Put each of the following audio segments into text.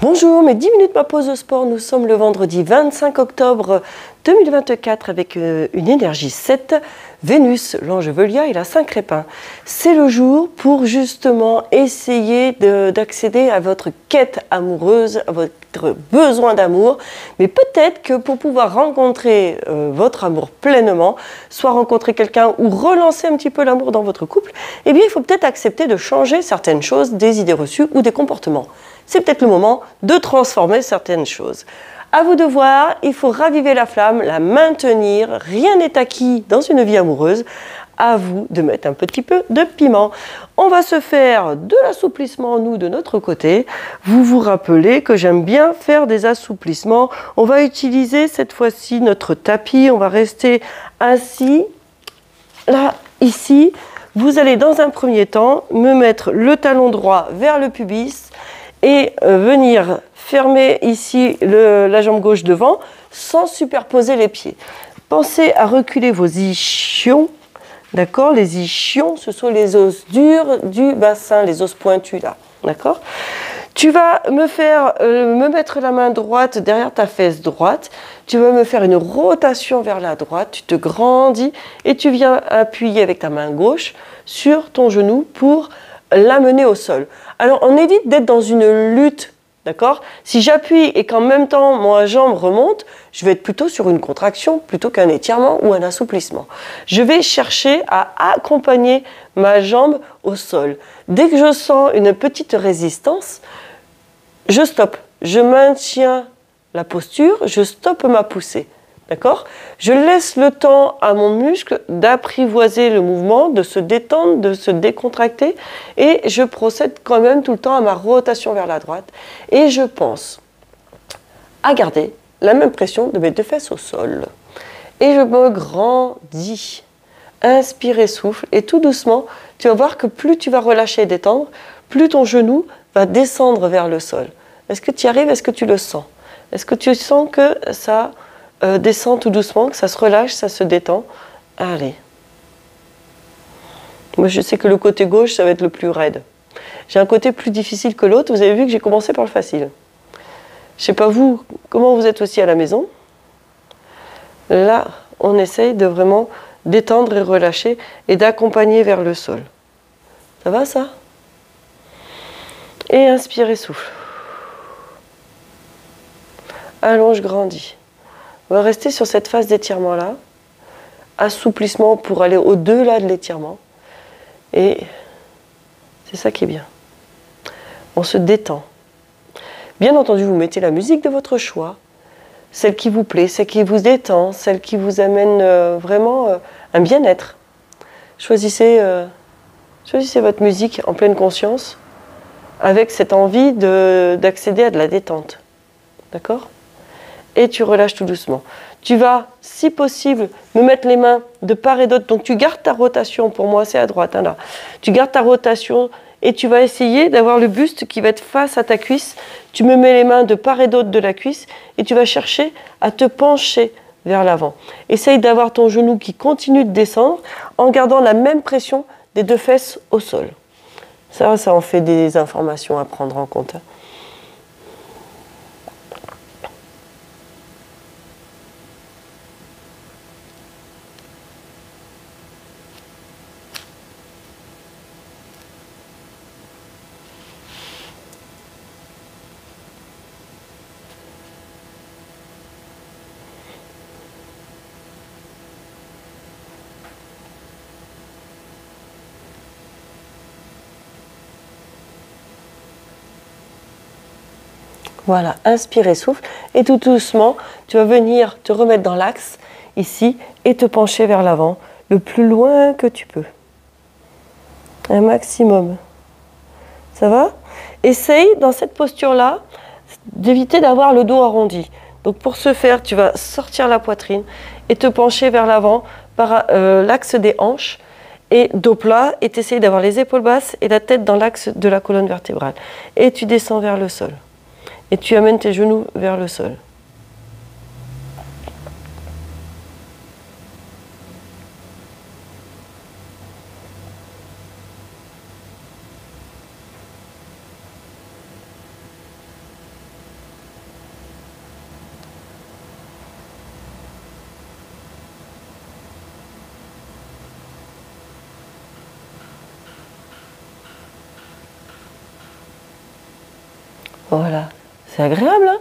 Bonjour, mes 10 minutes ma pause de sport. Nous sommes le vendredi 25 octobre 2024 avec une énergie 7, Vénus, l'ange Velia et la Saint-Crépin. C'est le jour pour justement essayer d'accéder à votre quête amoureuse, à votre besoin d'amour. Mais peut-être que pour pouvoir rencontrer votre amour pleinement, soit rencontrer quelqu'un ou relancer un petit peu l'amour dans votre couple, eh bien il faut peut-être accepter de changer certaines choses, des idées reçues ou des comportements. C'est peut-être le moment de transformer certaines choses. À vous de voir, il faut raviver la flamme, la maintenir. Rien n'est acquis dans une vie amoureuse. À vous de mettre un petit peu de piment. On va se faire de l'assouplissement, nous, de notre côté. Vous vous rappelez que j'aime bien faire des assouplissements. On va utiliser cette fois-ci notre tapis. On va rester assis, là, ici. Vous allez, dans un premier temps, me mettre le talon droit vers le pubis et venir fermer ici la jambe gauche devant sans superposer les pieds. Pensez à reculer vos ischions, d'accord? Les ischions, ce sont les os durs du bassin, les os pointus là, d'accord? Tu vas me mettre la main droite derrière ta fesse droite, tu vas me faire une rotation vers la droite, tu te grandis et tu viens appuyer avec ta main gauche sur ton genou pour l'amener au sol. Alors, on évite d'être dans une lutte, d'accord? Si j'appuie et qu'en même temps, ma jambe remonte, je vais être plutôt sur une contraction plutôt qu'un étirement ou un assouplissement. Je vais chercher à accompagner ma jambe au sol. Dès que je sens une petite résistance, je stoppe. Je maintiens la posture, je stoppe ma poussée. D'accord? Je laisse le temps à mon muscle d'apprivoiser le mouvement, de se détendre, de se décontracter et je procède quand même tout le temps à ma rotation vers la droite et je pense à garder la même pression de mes deux fesses au sol. Et je me grandis. Inspire et souffle et tout doucement, tu vas voir que plus tu vas relâcher et détendre, plus ton genou va descendre vers le sol. Est-ce que tu y arrives? Est-ce que tu le sens? Est-ce que tu sens que ça descend tout doucement, que ça se relâche, ça se détend? Allez. Moi, je sais que le côté gauche, ça va être le plus raide. J'ai un côté plus difficile que l'autre. Vous avez vu que j'ai commencé par le facile. Je ne sais pas vous, comment vous êtes aussi à la maison. Là, on essaye de vraiment détendre et relâcher et d'accompagner vers le sol. Ça va, ça? Et inspire et souffle. Allonge, grandis. On va rester sur cette phase d'étirement-là. Assouplissement pour aller au-delà de l'étirement. Et c'est ça qui est bien. On se détend. Bien entendu, vous mettez la musique de votre choix, celle qui vous plaît, celle qui vous détend, celle qui vous amène vraiment un bien-être. Choisissez votre musique en pleine conscience, avec cette envie d'accéder à de la détente. D'accord? Et tu relâches tout doucement. Tu vas, si possible, me mettre les mains de part et d'autre. Donc tu gardes ta rotation, pour moi c'est à droite, hein, là. Tu gardes ta rotation et tu vas essayer d'avoir le buste qui va être face à ta cuisse. Tu me mets les mains de part et d'autre de la cuisse et tu vas chercher à te pencher vers l'avant. Essaye d'avoir ton genou qui continue de descendre en gardant la même pression des deux fesses au sol. Ça en fait des informations à prendre en compte. Voilà, inspire et souffle. Et tout doucement, tu vas venir te remettre dans l'axe, ici, et te pencher vers l'avant, le plus loin que tu peux. Un maximum. Ça va? Essaye, dans cette posture-là, d'éviter d'avoir le dos arrondi. Donc pour ce faire, tu vas sortir la poitrine et te pencher vers l'avant par l'axe des hanches et dos plat, et t'essayes d'avoir les épaules basses et la tête dans l'axe de la colonne vertébrale. Et tu descends vers le sol. Et tu amènes tes genoux vers le sol. Voilà, c'est agréable, hein?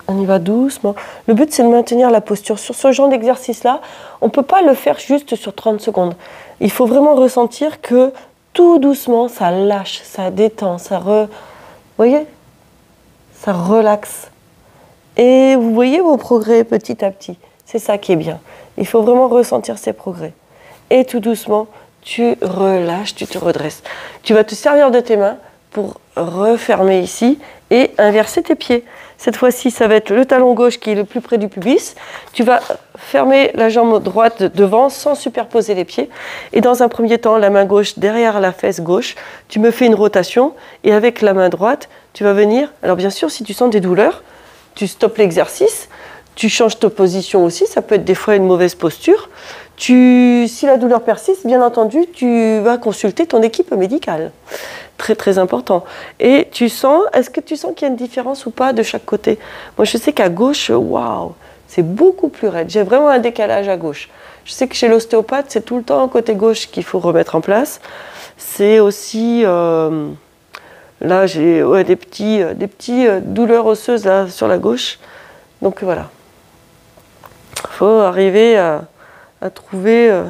On y va doucement. Le but, c'est de maintenir la posture. Sur ce genre d'exercice-là, on ne peut pas le faire juste sur 30 secondes. Il faut vraiment ressentir que tout doucement, ça lâche, ça détend, vous voyez? Ça relaxe. Et vous voyez vos progrès petit à petit. C'est ça qui est bien. Il faut vraiment ressentir ces progrès. Et tout doucement, tu relâches, tu te redresses. Tu vas te servir de tes mains pour refermer ici et inverser tes pieds. Cette fois-ci, ça va être le talon gauche qui est le plus près du pubis. Tu vas fermer la jambe droite devant sans superposer les pieds. Et dans un premier temps, la main gauche derrière la fesse gauche. Tu me fais une rotation et avec la main droite, tu vas venir. Alors bien sûr, si tu sens des douleurs, tu stoppes l'exercice. Tu changes de position aussi. Ça peut être des fois une mauvaise posture. Si la douleur persiste, bien entendu, tu vas consulter ton équipe médicale. Très très important. Et est-ce que tu sens qu'il y a une différence ou pas de chaque côté? Moi je sais qu'à gauche, waouh, c'est beaucoup plus raide. J'ai vraiment un décalage à gauche. Je sais que chez l'ostéopathe, c'est tout le temps côté gauche qu'il faut remettre en place. C'est aussi, là j'ai des petits douleurs osseuses là, sur la gauche. Donc voilà. Il faut arriver à trouver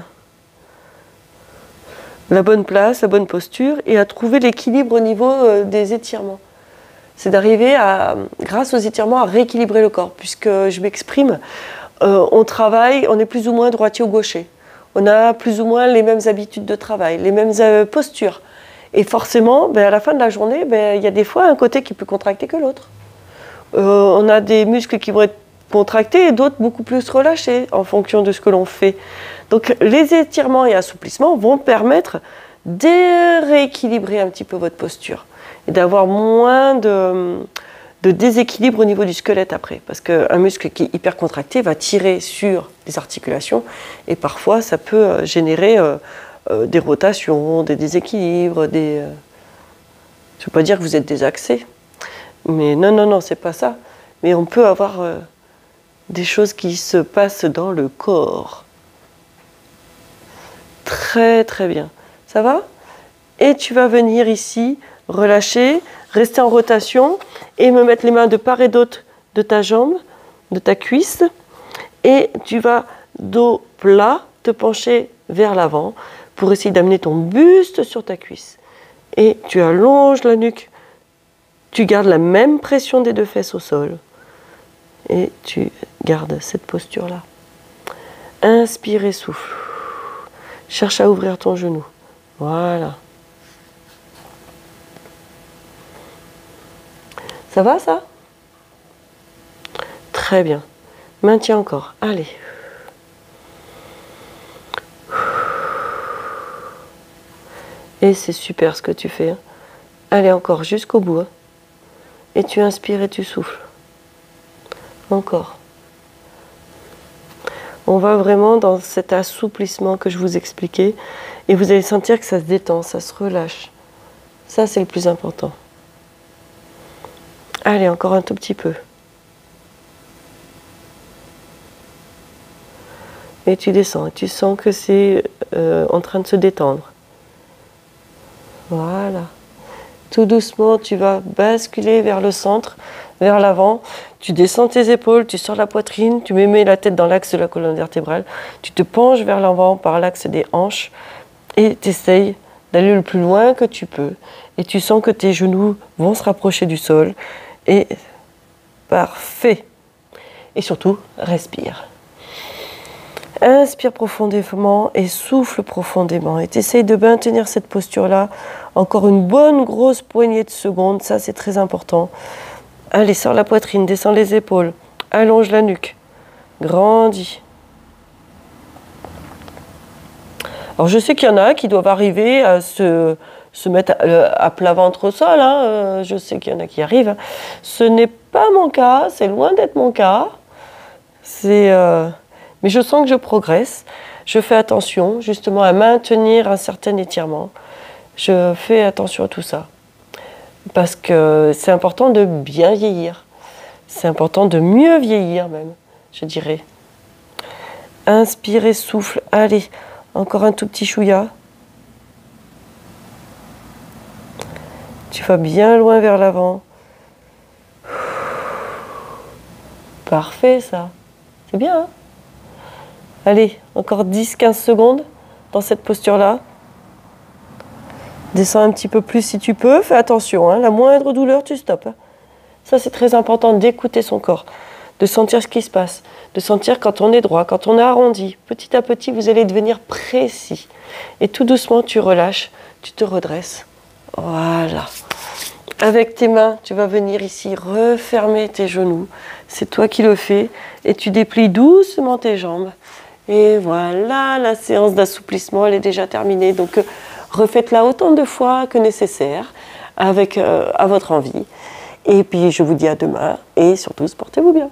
la bonne place, la bonne posture et à trouver l'équilibre au niveau des étirements. C'est d'arriver grâce aux étirements, à rééquilibrer le corps. Puisque je m'exprime, on travaille, on est plus ou moins droitier ou gaucher. On a plus ou moins les mêmes habitudes de travail, les mêmes postures. Et forcément, à la fin de la journée, il y a des fois un côté qui est plus contracté que l'autre. On a des muscles qui vont être contractés et d'autres beaucoup plus relâchés en fonction de ce que l'on fait. Donc les étirements et assouplissements vont permettre de rééquilibrer un petit peu votre posture et d'avoir moins de déséquilibre au niveau du squelette après. Parce qu'un muscle qui est hyper contracté va tirer sur les articulations et parfois ça peut générer des rotations, des déséquilibres, je ne veux pas dire que vous êtes désaxé, mais non, c'est pas ça. Mais on peut avoir des choses qui se passent dans le corps. Très très bien. Ça va? Et tu vas venir ici, relâcher, rester en rotation et me mettre les mains de part et d'autre de ta jambe, de ta cuisse. Et tu vas, dos plat, te pencher vers l'avant pour essayer d'amener ton buste sur ta cuisse. Et tu allonges la nuque. Tu gardes la même pression des deux fesses au sol. Et tu gardes cette posture-là. Inspire et souffle. Cherche à ouvrir ton genou. Voilà. Ça va, ça? Très bien. Maintiens encore. Allez. Et c'est super ce que tu fais. Hein. Allez, encore jusqu'au bout. Hein. Et tu inspires et tu souffles. Encore. On va vraiment dans cet assouplissement que je vous expliquais et vous allez sentir que ça se détend, ça se relâche. Ça, c'est le plus important. Allez, encore un tout petit peu. Et tu descends, et tu sens que c'est en train de se détendre. Voilà. Tout doucement, tu vas basculer vers le centre, vers l'avant. Tu descends tes épaules, tu sors la poitrine, tu mets la tête dans l'axe de la colonne vertébrale. Tu te penches vers l'avant par l'axe des hanches et tu essayes d'aller le plus loin que tu peux. Et tu sens que tes genoux vont se rapprocher du sol. Et parfait. Et surtout, respire. Inspire profondément et souffle profondément. Et tu essayes de maintenir cette posture-là. Encore une bonne grosse poignée de secondes. Ça, c'est très important. Allez, sors la poitrine, descends les épaules. Allonge la nuque. Grandis. Alors, je sais qu'il y en a qui doivent arriver à se mettre à plat ventre au sol. Hein. Je sais qu'il y en a qui arrivent. Ce n'est pas mon cas. C'est loin d'être mon cas. Mais je sens que je progresse. Je fais attention justement à maintenir un certain étirement. Je fais attention à tout ça. Parce que c'est important de bien vieillir. C'est important de mieux vieillir même, je dirais. Inspire et souffle. Allez, encore un tout petit chouïa. tu vas bien loin vers l'avant. Parfait ça. C'est bien, hein? Allez, encore 10-15 secondes dans cette posture-là. Descends un petit peu plus si tu peux. Fais attention, hein, la moindre douleur, tu stoppes. Hein. Ça, c'est très important d'écouter son corps, de sentir ce qui se passe, de sentir quand on est droit, quand on est arrondi. Petit à petit, vous allez devenir précis. Et tout doucement, tu relâches, tu te redresses. Voilà. Avec tes mains, tu vas venir ici refermer tes genoux. C'est toi qui le fais. Et tu déplies doucement tes jambes. Et voilà, la séance d'assouplissement, elle est déjà terminée. Donc, refaites-la autant de fois que nécessaire, avec, à votre envie. Et puis, je vous dis à demain. Et surtout, portez-vous bien.